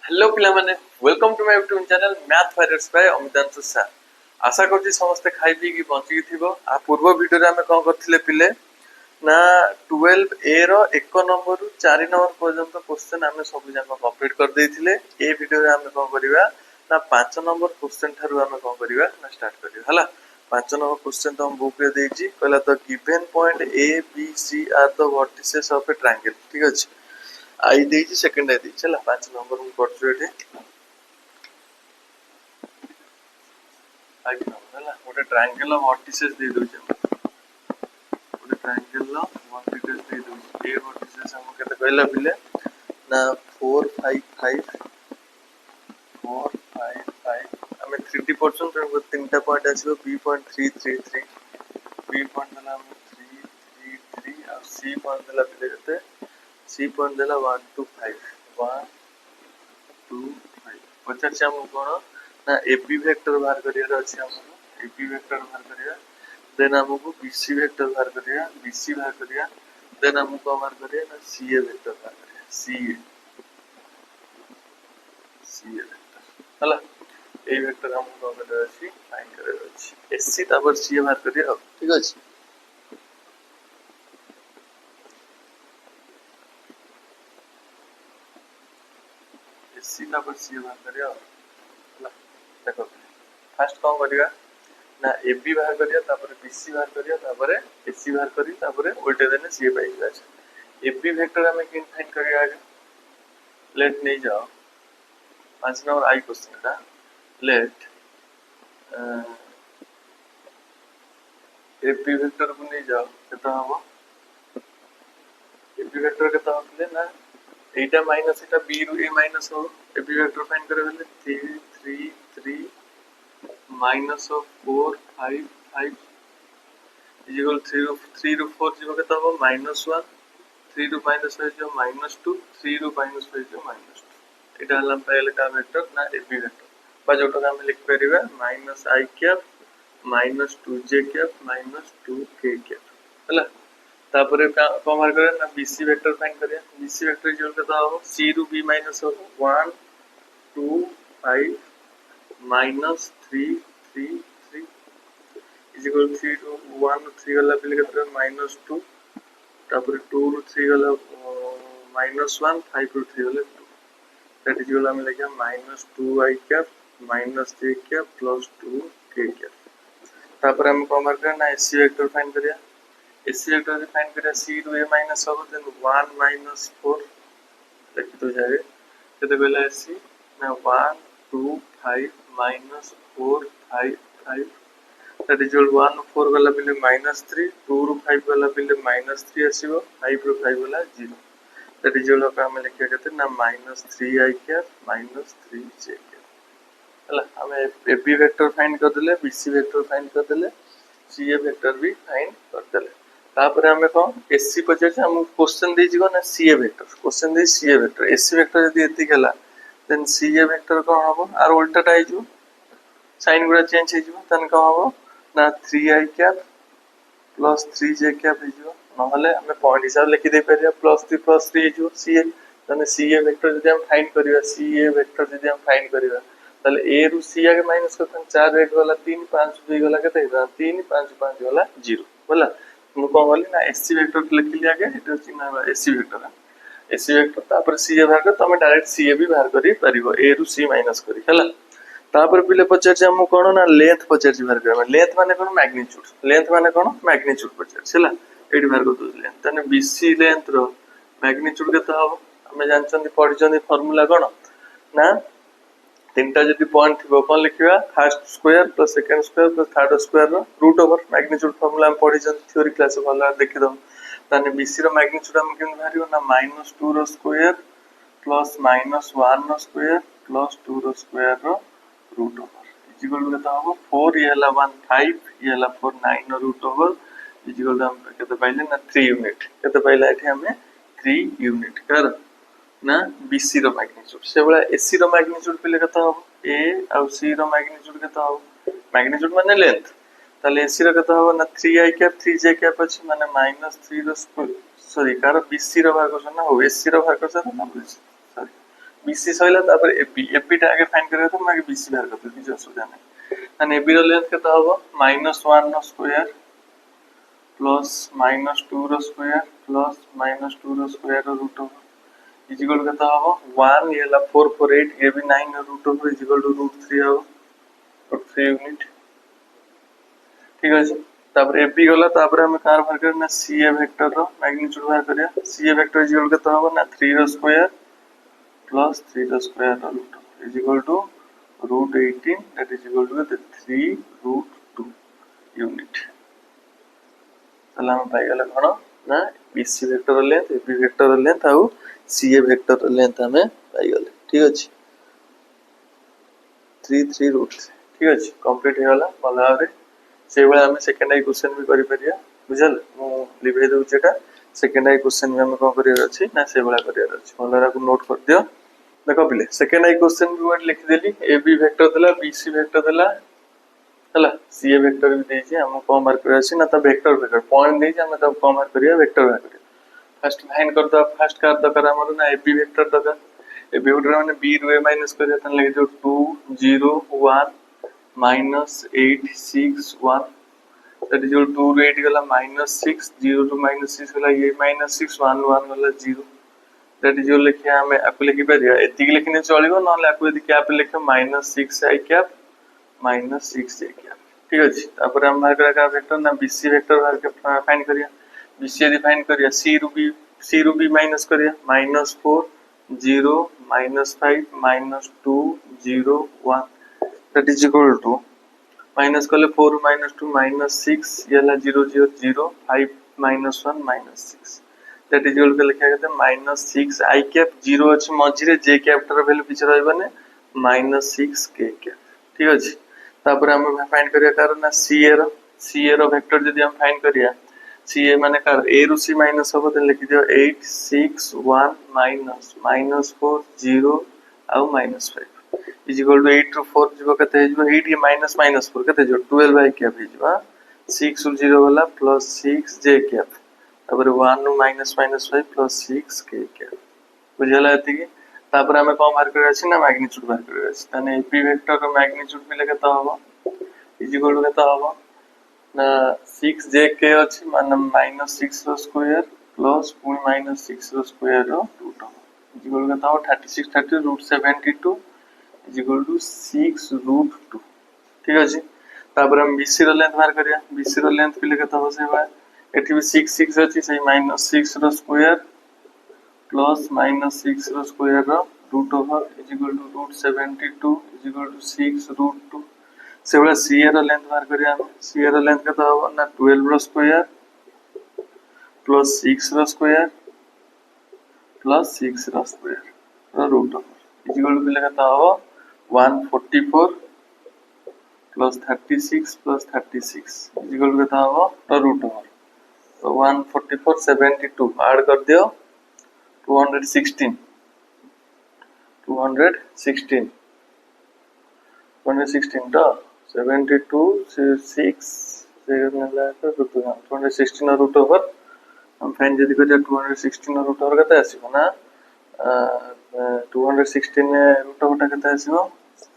Hello पिला माने welcome to my YouTube channel Math Fighters by Amitanshu sir. आशा करछि समस्त खाई पी की बंची थिबो। आ पूर्व वीडियो रे हमें कोन करथिले पिले ना 12 ए रो 1 नंबर रु 4 नंबर पर्यंत क्वेश्चन हमें सब जाक कंप्लीट कर देथिले। ए वीडियो रे हमें कोन करिवा ना 5 नंबर क्वेश्चन थारु हमें कोन करिवा ना स्टार्ट करिवा हला। 5 नंबर क्वेश्चन तो हम बुक रे देछि कहला तो given point A B C are the vertices of a triangle. ठीक अछि आई देछि सेकंड आई देछि चला 5 नंबर हम करछु एठी आई नंबर गोटे ट्रायंगल ऑफ वर्टिसेस दे दोछ गोटे ट्रायंगल ऑफ वर्टिसेस दे दोछ ए वर्टिसेस हम केते कहला बिले ना 4 5 5 4 5 5 हमें 3D% रे तीनटा पॉइंट आसीबो बी पॉइंट 333 बी पॉइंट देला हम 333 और सी पॉइंट देला बिले केते सी पॉइंट देला 1 2 5 1 2 5 पचार से हम कोन ना एबी वेक्टर बाहर करिया अछि हमको एबी वेक्टर बाहर करिया देन हमको बीसी वेक्टर बाहर करिया बीसी बाहर करिया देन हमको बाहर करिया ना सीए वेक्टर बाहर करिया सीए सीए वेक्टर हला ए वेक्टर हमको बाहर अछि फाइंड करे अछि एससी तापर सीए बाहर करिया ठीक अछि एससी तापर सीए बाहर करिया हला देखो फर्स्ट कोन करिया ना एबी बाहर करिया तापर बीसी बाहर करिया तापर एसी बाहर करी तापर उल्टे देने सीए पाई जाय एबी वेक्टर हमें किन फाइंड करिया आगे लेट नहीं जाओ 5 नंबर आई क्वेश्चन का लेट एबी वेक्टर को नहीं जाओ केता हबो एबी वेक्टर केता होले ना एटा माइनस एटा बी रु ए माइनस हो एबी वेक्टर फाइंड करे बेले 3 3 3 minus of 4 5 5 is equal 3 to 4 zero केता हो minus 1 3 to minus 5 जो minus 2 3 to minus 5 जो minus 2 एटा हला पहले का वेक्टर ना एबी वेक्टर बा जोटा हम लिख परिबा minus I cap minus 2j cap minus 2k cap हला तापर का बाहर करे ना बीसी वेक्टर फाइंड करिया बीसी वेक्टर जो केता हो c ru b minus हो 1 2 5 minus 3 3 3 is equal to 3 to 1 3 वाला बिल केते minus 2 तापर 2 ru 3 वाला minus 1 5 ru 3 वाला 2 that is equal हम लिखा minus 2 I cap minus j cap plus 2 k cap तापर हम को मार करना एसी वेक्टर फाइंड करिया एसी वेक्टर फाइंड करिया c ru a minus हो देन 1 minus 4 लिख तो जाए केते बेला एसी ना 1 2 5 minus 4 5 5 that is equal 1 4 वाला बिले minus 3 2 ru 5 वाला बिले minus 3 आसीबो 5 ru 5 वाला 0 that is equal का हम लिखिया केते ना minus 3 I cap minus 3 j cap हला हमें एबी वेक्टर फाइंड कर देले बीसी वेक्टर फाइंड कर देले सीए वेक्टर भी फाइंड कर देले तापर हमें को एससी पचे हम क्वेश्चन दे जिगो ना सीए वेक्टर क्वेश्चन दे सीए वेक्टर एससी वेक्टर यदि एति गेला देन सीए वेक्टर कोन हबो आर उल्टाटा आइ जो साइन गुडा चेंज हे जो तन कोन हबो ना 3i cap plus 3j cap हे जो नहले हमें पॉइंट हिसाब लिखि दे परिया प्लस 3 हे जो सीए तने सीए वेक्टर यदि हम फाइंड करिया सीए वेक्टर यदि हम फाइंड करिया तले ए रु सी आगे माइनस करतन 4 8 वाला 3 5 2 वाला केते हेबा 3 5 5 वाला 0 बोला हम कोन बोली ना एससी वेक्टर लिख लिया आगे एटा चिन्ह एससी वेक्टर एसी वेक्टर तापर सीए बाहर कर तमे डायरेक्ट सीए भी बाहर करी परिबो ए रु सी माइनस करी हला तापर पिले पचार हम कोन ना लेंथ पचार बाहर कर लेंथ माने कोन मैग्नीट्यूड पचार हला एडी बाहर कर दो लेंथ तने बीसी लेंथ रो मैग्नीट्यूड केता हो हमें जानचंदी पढिचंदी फार्मूला कोन ना तीनटा जदी पॉइंट थिबो कोन लिखिबा first square plus second square plus third square रो रूट ओवर मैग्नीट्यूड फार्मूला हम पढिचंदी थ्योरी क्लास वाला देखि दो ताने बीसी रो मैग्नीट्यूड हम केन भारियो ना -2 रो स्क्वायर प्लस -1 रो स्क्वायर प्लस 2 रो स्क्वायर रो root over is equal to केता हो 4 ये हला 1 5 ये हला 4 9 रो root over is equal to हम केते पाइले ना 3 यूनिट केते पाइला एठी हमें 3 यूनिट कर ना बीसी रो मैग्नीट्यूड से बला एसी रो मैग्नीट्यूड पे केता हो ए और सी रो मैग्नीट्यूड केता हो मैग्नीट्यूड माने लेंथ ताले एसी रो केता हो ना 3i कैप 3j कैप अछि माने -3 रो स्क्वायर सॉरी कार बीसी रो भाग करछ ना हो एसी रो भाग करछ ना सॉरी बीसी सइला तापर एबी एबी टा आगे फाइंड करियो तो मागे बीसी बाहर करते किछ असुविधा नहीं एंड एबी रो लेंथ केता होबो -1 रो स्क्वायर प्लस -2 रो स्क्वायर प्लस -2 रो स्क्वायर रो रूट ओवर इज इक्वल केता होबो 1 ये ला 448 ये भी 9 रो root over is equal to √3 हो √3 यूनिट ठीक है। तापर एबी गला तापर हम कार बाहर करना सीए वेक्टर रो मैग्नीट्यूड बाहर करिया सीए वेक्टर इज इक्वल केता होबो ना 3 रो स्क्वायर प्लस 3 रो स्क्वायर रो root over is equal to √18 that is equal to the 3√2 unit तला हम पाई गला कोन ना BC vector length AB vector length आउ सीए वेक्टर लेंथ हमें पाई गले ठीक अछि 3√3 ठीक अछि कंप्लीट हे गला भला रे से बेला हम सेकंड आई क्वेश्चन भी करि परिया बुझल मु लिभे दउ जेटा सेकंड आई क्वेश्चन में हम कोन करियर अछि ना से बेला करियर अछि भला को नोट कर दियो देखो पिले सेकंड आई क्वेश्चन भी वर्ड लिख देली एबी वेक्टर देला बीसी वेक्टर देला हला सीए वेक्टर भी देई छै हम को मार्क करे अछि ना त वेक्टर वेक्टर पॉइंट देई छै हम त को मार्क करिया वेक्टर वेक्टर फर्स्ट फाइंड कर दो फर्स्ट कर दो कर हमर ना एबी वेक्टर दो एबी वेक्टर माने बी रो ए माइनस कर तन लगे जो 2 0 1 -8 6 1 that is equal to 2 रो 8 गला -6 0 to -6 गला ये -6 1 1 गला 0 that is equal लिखिया हमें आपको लिखि परिया एतिक लिखने चलिबो नले आपको यदि कैप लिखे -6 i कैप -6 j कैप ठीक अछि तापर हम बाहर का वेक्टर ना बीसी वेक्टर बाहर के फाइंड करिया बीसी यदि फाइंड करिया सी रू बी माइनस करिया -4 0 -5 -2 0 1 that is equal to minus कले 4 -2 -6 यला 0 0 0 5 -1 -6 that is equal के लिखा गया -6 i कैप 0 अछि मझिरे j कैप टर वैल्यू किछ रहबने -6 k कैप ठीक अछि तापर हम फाइंड करिया कारण ना ca रो वेक्टर यदि हम फाइंड करिया ca माने कार a रो c माइनस होबो त लिखि दियो 8 6 1 -4 0 आ -5 is equal to 8 रो 4 जीवो कते हिजबो 8 के -4 कते जो 12 i कैप हिजबा 6 रो 0 वाला +6 j कैप तापर 1 नु -5 प्लस 6 k कैप बुझला एति तापर हमें कोन बाहर करे अछि ना मैग्नीट्यूड बाहर करे अछि तने एपी वेक्टर रो मैग्नीट्यूड मिले केता होबो इज इक्वल टू केता होबो ना 6 j k अछि माने -6 रो स्क्वायर प्लस -6 रो स्क्वायर रो रूट इज इक्वल केता हो 36 30 √72 इज इक्वल टू 6√2 ठीक अछि तापर हम बीसी रो लेंथ बाहर करिया बीसी रो लेंथ मिले केता हो से बा एठी भी 6 6 अछि से -6 रो स्क्वायर प्लस -6 रो स्क्वायर रो root over is equal to √72 is equal to 6√2 से वाला सीए रो लेंथ बाहर करिया सीए रो लेंथ केता हो ना 12 रो स्क्वायर प्लस 6 रो स्क्वायर प्लस 6 रो स्क्वायर रो root over is equal to केता हो 144 plus 36 plus 36 is equal to केता हो रो रूट ओवर तो 144 72 ऐड कर दियो 216 216 तो 72 से 6 से मिला तो 216 रूट ओवर हम फाइंड जदी कर 216 रूट ओवर कते आसीबो ना 216 में रूट ओवर कते आसीबो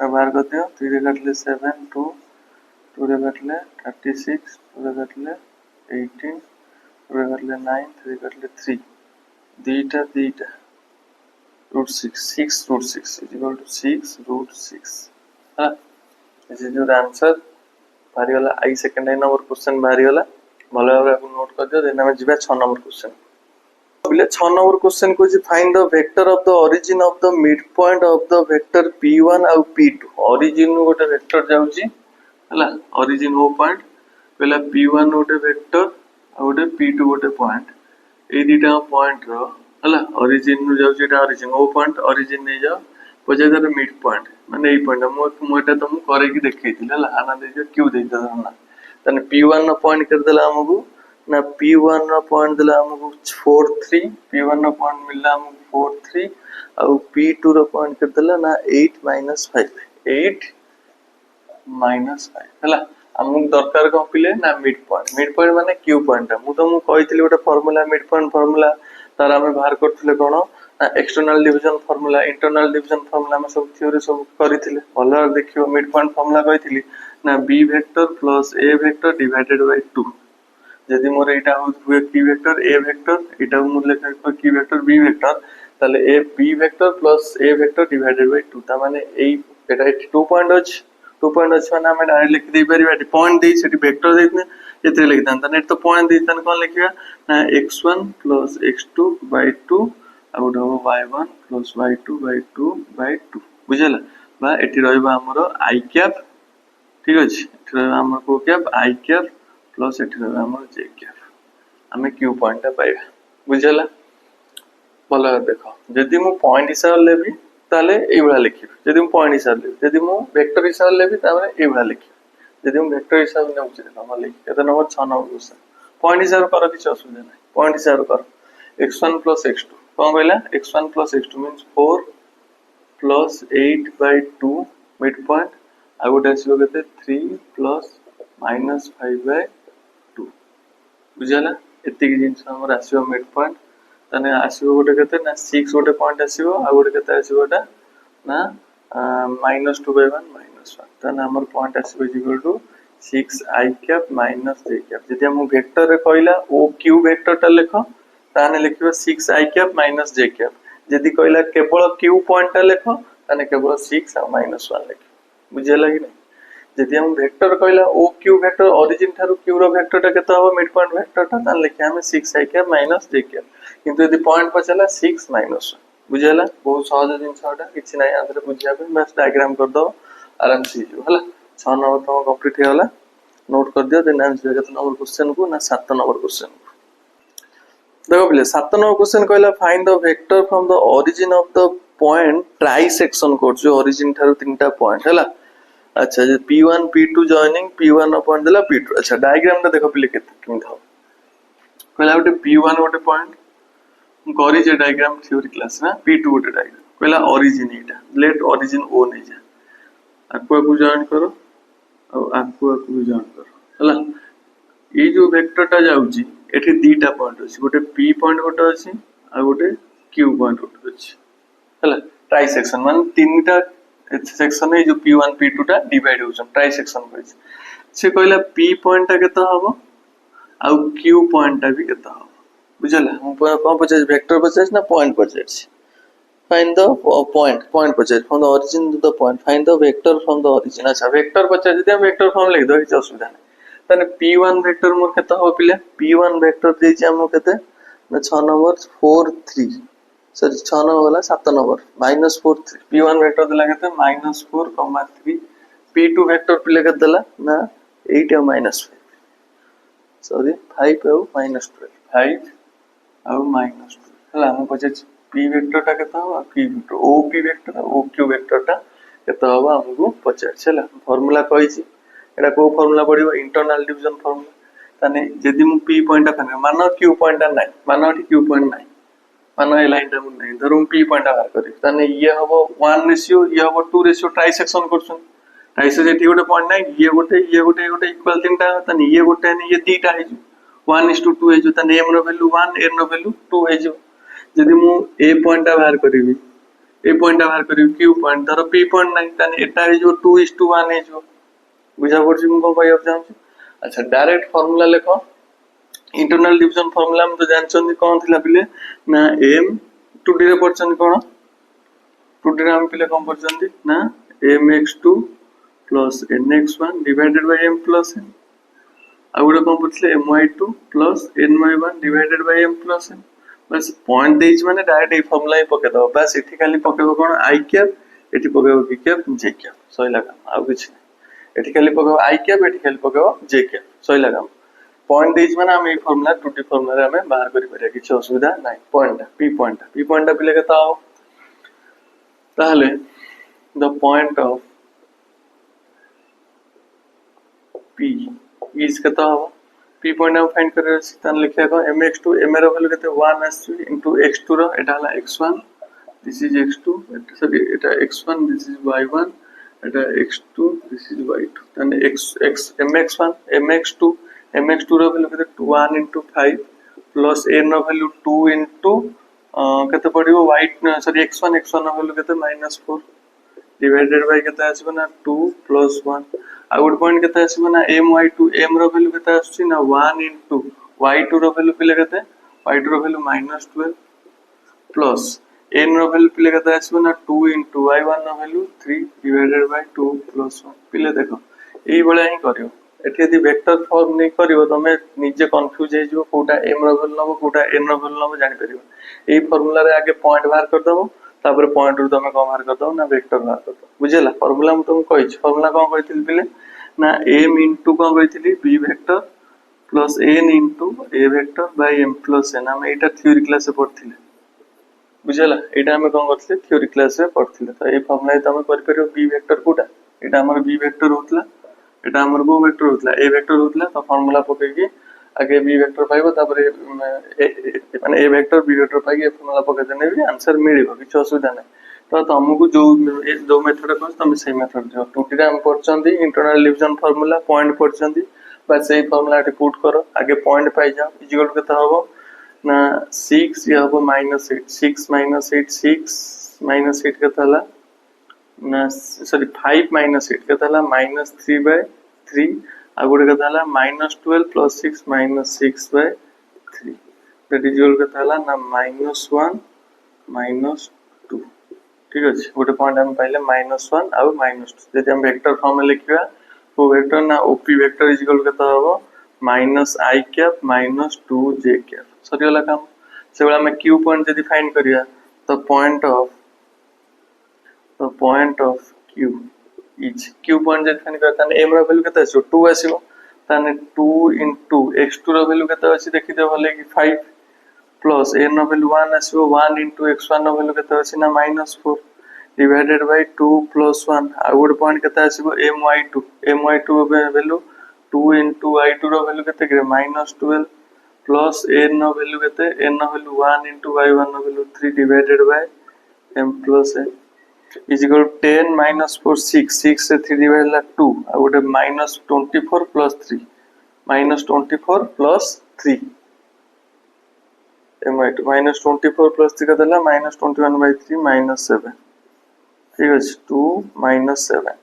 बाहर कर दियो 3 रे काटले 7 2 2 रे काटले 36 2 रे काटले 18 3 करले 9 3 करले 3 दीटा √6 6√6 is equal to 6√6 हां दिस इज योर आंसर बाहरी वाला आई सेकंड आई नंबर क्वेश्चन बाहरी वाला भलो भाबे आपन नोट कर दियो देना हम जिबा 6 नंबर क्वेश्चन बोले 6 नंबर क्वेश्चन को जी find the vector of the origin of the midpoint of the vector p1 और p2 ओरिजिन नु गोटे वेक्टर जाउची हला ओरिजिन ओ पॉइंट पहला p1 गोटे वेक्टर गोटे p2 गोटे पॉइंट ए दीटा पॉइंट रो हला ओरिजिन नु जाउ जेटा ओरिजिन ओ पॉइंट ओरिजिन नै जाओ पजेदार मिड पॉइंट माने ए पॉइंट मो एटा तुम करे की देखैतिले हला आना दे जो क्यू दे दना तने p1 नो पॉइंट कर देला हमगु ना p1 नो पॉइंट देला हमगु 4 3 p1 नो पॉइंट मिलला हमगु 4 3 और p2 रो पॉइंट कर देला ना 8 -5 हला हमु दरकार को पिले ना मिड पॉइंट माने क्यू पॉइंट मु तो मु कहितली गोटे फार्मूला मिड पॉइंट फार्मूला तार हम बाहर करथले कोन external division formula internal division formula में सब थ्योरी सब करथिले भलो देखियो मिड पॉइंट फार्मूला कहिथिली ना b vector plus a vector divided by 2 यदि मोर एटा हुए q वेक्टर a वेक्टर एटा मु लेखा q वेक्टर b वेक्टर ताले a b vector plus a vector divided by 2 ता माने एई एटा 2 पॉइंट अछि 2 पॉइंट अछि माने हम डायरेक्ट लिख दे परिबा पॉइंट दे सेठी वेक्टर देथने एते लिख दान नेट तो पॉइंट दे तन कोन लिखिया ना x1 plus x2 bye 2 out हो y1 plus y2 bye 2 bye 2 बुझला बा एठी रहइबा हमरो i कैप ठीक अछि एठी रहइबा हमर को कैप i कैप प्लस एठी रहइबा हमर j कैप हमें q पॉइंट पाइबा बुझला भलो देखो यदि मु पॉइंट हिसाब लेबी ताले ए बला लिखिब यदि मु पॉइंट हिसाब लेबी यदि मु वेक्टर हिसाब लेबी ताले ए बला लिखिब यदि मु वेक्टर हिसाब ने उचित देखो हम लिखि एत नंबर 6 नंबर क्वेश्चन पॉइंट हिसाब करो किछ असुविधा नै पॉइंट हिसाब करो x1 plus x2 कौन कहला x1 plus x2 means 4 plus 8 by 2 midpoint I would assume that 3 plus minus 5 by 2 बुझला एति जिंस हमर आसीबो midpoint तने आसीबो गोटे केते ना 6 गोटे पॉइंट आसीबो आ गोटे केते आसीबोटा ना -2 by 1 -1 तने हमर पॉइंट आसीबो equal to 6 i cap minus j cap जदि हम वेक्टर रे कहला o q वेक्टर ता लेखो ताने लिखिबो 6 i cap minus j cap जदि कहला केवल q पॉइंट ता लेखो ताने केवल 6 और -1 लिखो बुझला कि नै जदि हम वेक्टर कहला o q vector origin through q रो वेक्टर ता केता हो मिड पॉइंट वेक्टर ता ताने लिखे हम 6 i cap minus j cap किंतु यदि पॉइंट पचला 6 -1 बुझला बहुत सहज जिंस होटा किछ नै आंसर बुझिया पे बस डायग्राम कर दो आराम से जो हला 6 नंबर तो कंप्लीट हे होला नोट कर दियो देन आंसर केतना नंबर क्वेश्चन को ना 7 नंबर क्वेश्चन देखो पहले 7 नंबर क्वेश्चन कहला find the vector from the origin of the point trisection code जो ओरिजिन थारु तीनटा पॉइंट हला अच्छा जे p1 p2 joining p1 point देला p2 अच्छा डायग्राम ता देखो पहले केम था कहला गोटे p1 गोटे पॉइंट करी जे डायग्राम थ्योरी क्लास ना p2 गोटे डायग्राम कहला ओरिजिन एटा लेट ओरिजिन o नै जा आकु जॉइन करो और आकु जॉइन करो हला ये जो वेक्टर ता जाउची एठी दीटा पॉइंट अछि गोटे p पॉइंट गोटे अछि आ गोटे q पॉइंट गोटे अछि हला ट्राइसेक्शन मान तीनटा सेक्शन है जो p1 p2 टा डिवाइड होछन ट्राइसेक्शन कहै से कहला p पॉइंट ता केता हबो आ q पॉइंट ता भी केता हबो बुझला हम कोन पचास वेक्टर पचास ना पॉइंट पचास find the point पचास from the origin to the point find the vector from the origin अच्छा वेक्टर पचास जदि हम वेक्टर फॉर्म लिख दो किछ असुविधा नै तने p1 वेक्टर मोर केता हो पिले p1 वेक्टर दे छै हम केते ना 6 नंबर 4 3 सॉरी 6 नंबर वाला 7 नंबर -4 3 p1 वेक्टर देला केते -4, 3 p2 वेक्टर पिले केते देला ना 8 और -5 सॉरी 5 और -12 5 और -12 हला हम पचास p वेक्टर टा केता हो p vector o p vector o q vector टा केता हो हमको पचास चला फार्मूला कहि छी एटा को फार्मूला पडिबो इंटरनल डिवीजन फार्मूला तने यदि मु p पॉइंट ता मानो q पॉइंट ता नै मानो q पॉइंट नै मानो ए लाइन ता नै धरु p पॉइंट ता करी तने ये हबो 1 रेशियो ये हबो 2 रेशियो ट्राइसेक्शन करछन ट्राइसेक्शन एठी गोटे पॉइंट नै ये गोटे इक्वल तीनटा तने ये गोटे नै ये दीटा है 1:2 है जो तने m रो वैल्यू 1 n रो वैल्यू 2 है जो यदि मु a पॉइंट ता बाहर करिवि a पॉइंट ता बाहर करिवि q पॉइंट धर p पॉइंट नै तने एटा है जो 2:1 है जो बुझा पड़छ मु को कहय जाम अच्छा डायरेक्ट फार्मूला लिखो इंटरनल डिवीजन फार्मूला हम तो जानछन कोन थिला पिले ना m 2d रे परछन कोन 2d रे हम पिले कोन परछन ना mx2 plus nx1 divided by m plus n आ गुडा कोन परछले my2 plus ny1 divided by m plus n बस पॉइंट देइछ माने डायरेक्ट ए फार्मूला ही पके दो बस एठी खाली पकेबो कोन i कैप एठी पकेबो p कैप j कैप सही लगा आ कुछ एठी खाली पकेबो i कैप एठी खाली पकेबो j कैप सही लगा पॉइंट देइछ माने हम ए फार्मूला 2t फार्मूला रे हम बाहर करि परिया किछ असुविधा नै पॉइंट p पॉइंट पिले केता हो ताहले the point of p is केता हो p पॉइंट हम फाइंड करे तन लिखिया को mx2 m रो वैल्यू केते 1 आसी इनटू x2 रो एटा हला x1 this is x2 sorry Etah x1 this is y1 Etah x2 this is y2 तन x mx2 रो वैल्यू केते 1 into 5 प्लस n रो वैल्यू 2 into केते पड़िबो y सॉरी x1 नो value केते -4 डिवाइडेड बाय केते आसीबो ना 2 + 1 आ गुड पॉइंट केते आसीबो ना my2 m रो वैल्यू केते आछी ना 1 * y2 रो वैल्यू पिले केते y2 रो वैल्यू -12 प्लस n रो वैल्यू पिले केते आसीबो ना 2 * y1 row value 3 divided by 2 + 1 पिले देखो एई बळे ही करियो एठी यदि वेक्टर फॉर्म नै करियो तमे निजे कंफ्यूज हे जो कोटा m रो वैल्यू नबो कोटा n रो वैल्यू नबो जानि परिबो एई फार्मूला रे आगे पॉइंट बाहर कर दबो तापर पॉइंट रु तमे बाहर कर दबो ना वेक्टर बाहर कर दबो बुझेला फार्मूला हम तुम कहि फार्मूला कोन कहिथिल पिले ना m * कोन कहिथिली b vector plus n * a vector by m plus n हम एटा थ्योरी क्लास से पढ़थिले बुझेला एटा हम कोन करथिले थ्योरी क्लास से पढ़थिले त ए फार्मूला तमे कर परियो b वेक्टर कोटा एटा हमर b वेक्टर होतला एटा हमर को वेक्टर होतला a वेक्टर होतला तो फार्मूला पके के आगे b वेक्टर पाइबो तापर माने a वेक्टर b वेक्टर पाइ के फार्मूला पके देने भी आंसर मिलिबो किछ असुविधा नै तो तुमको जो मेथड को तुम से मेथड जो टूटी हम पढ़चंदी इंटरनल डिवीजन फार्मूला पॉइंट पढ़चंदी बस सेही फार्मूला टे पुट करो आगे पॉइंट पाइ जाओ इक्वल केता होबो ना 6 या होबो -8 6 - 8 6 - 8 केता हला ना सॉरी 5 - 8 केता हला -3/3 आ गुडे केता हला -12 + 6 -6/3 दैट इज इक्वल केता हला ना -1 - 2 ठीक अछि गोटे पॉइंट हम पाइले -1 आ -2 जदि हम वेक्टर फॉर्म में लिखिबा तो वेक्टर ना op वेक्टर इज इक्वल केता होबो -i कैप -2j कैप सरी वाला काम से वाला में q पॉइंट यदि फाइंड करिया तो point of q is q point यदि फाइंड करता m रो वैल्यू केता आछो 2 आसीबो ताने 2 * x2 रो वैल्यू केता अछि देखि दे भले कि 5 प्लस n रो वैल्यू 1 आसीबो 1 * x1 रो वैल्यू केता अछि ना -4 डिवाइडेड बाय 2 + 1 आ गुड पॉइंट केता आसीबो my2 वैल्यू 2 * y2 रो वैल्यू केते के -12 प्लस n नो वैल्यू केते n नो वैल्यू 1 * y1 नो value 3 divided by m plus n is equal 10 - 4 6 से 3 डिवाइड ला 2 आ गुटे -24 प्लस 3 -24 प्लस 3 my2 -24 प्लस 3 केते ला -21/3 -7 ठीक अछि 2 - 7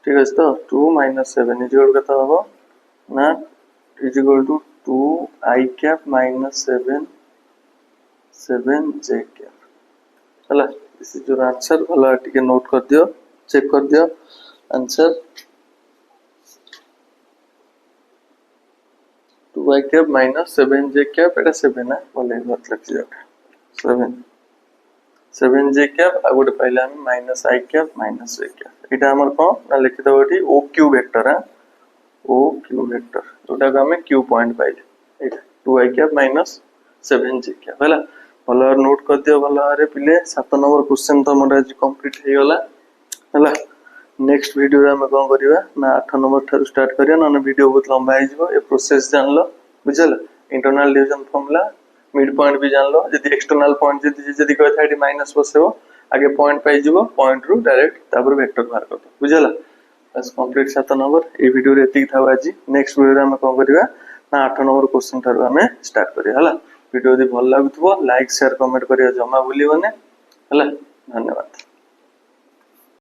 ठीक अछि तो 2 - 7 इज इक्वल केता होबो ना is equal to 2 i cap -7 j cap हला दिस इज योर आंसर भला टिके नोट कर दियो चेक कर दियो answer 2 i cap -7 j cap एटा 7 है भले बात लग जाटा 7 j कैप आ गुटे पहले हम -i कैप -j कैप एटा हमर को ना लिखि दबो एठी oq वेक्टर है oq वेक्टर जोटा को हमें q पॉइंट पाइले एटा 2i कैप -7 j कैप हला भला नोट कर दियो भला रे पिले 7 नंबर क्वेश्चन तो हमर आज कंप्लीट हे गला हला नेक्स्ट वीडियो रे हम कोन करिवा ना 8 नंबर थारु स्टार्ट करिया ना वीडियो बहुत लंबा हे जिवो ए प्रोसेस जानलो बुझला internal division formula mid point भी जानलो यदि एक्सटर्नल पॉइंट यदि कहता है माइनस बसेबो आगे पॉइंट पाइ जिवो पॉइंट रु डायरेक्ट तापर वेक्टर बाहर कर दो बुझला बस कंप्लीट 7 नंबर ए वीडियो रे एतिक थाव आज नेक्स्ट वीडियो रे हम कोन करिवा ना 8 नंबर क्वेश्चन थारु हम स्टार्ट करिया हला वीडियो यदि भल लागुथबो लाइक शेयर कमेंट करिया जमा भूलिबोने हला धन्यवाद।